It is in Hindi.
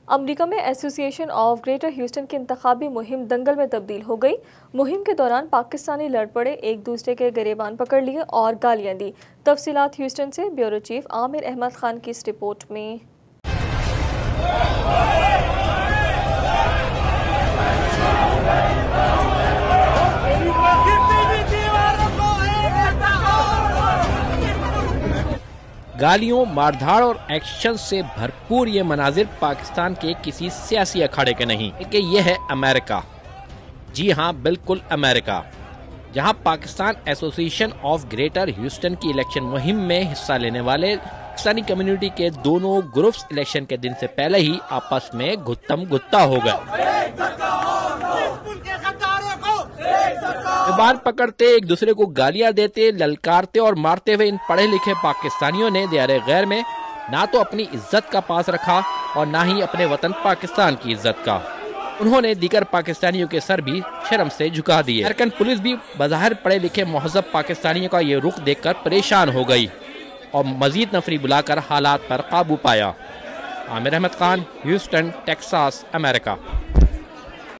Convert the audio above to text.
अमेरिका में एसोसिएशन ऑफ ग्रेटर ह्यूस्टन की इंतखाबी मुहिम दंगल में तब्दील हो गई। मुहिम के दौरान पाकिस्तानी लड़ पड़े, एक दूसरे के गिरेबान पकड़ लिए और गालियां दी। तफसीलात ह्यूस्टन से ब्यूरो चीफ आमिर अहमद खान की इस रिपोर्ट में। गालियों, मारधाड़ और एक्शन से भरपूर ये मनाजिर पाकिस्तान के किसी सियासी अखाड़े के नहीं, कि ये है अमेरिका। जी हाँ, बिल्कुल अमेरिका, जहाँ Pakistan association of greater Houston की इलेक्शन मुहिम में हिस्सा लेने वाले पाकिस्तानी कम्युनिटी के दोनों ग्रुप्स इलेक्शन के दिन से पहले ही आपस में गुत्तम गुत्ता हो गए। गिरबान पकड़ते, एक दूसरे को गालियां देते, ललकारते और मारते हुए इन पढ़े लिखे पाकिस्तानियों ने दियारे गैर में ना तो अपनी इज्जत का पास रखा और ना ही अपने वतन पाकिस्तान की इज्जत का। उन्होंने दीगर पाकिस्तानियों के सर भी शर्म से झुका दिए। अमेरिकन पुलिस भी बज़ाहिर पढ़े लिखे महज़ब पाकिस्तानियों का ये रुख देखकर परेशान हो गई और मजीद नफरी बुलाकर हालात पर काबू पाया। Aamir Ahmed Khan, Houston, Texas, America.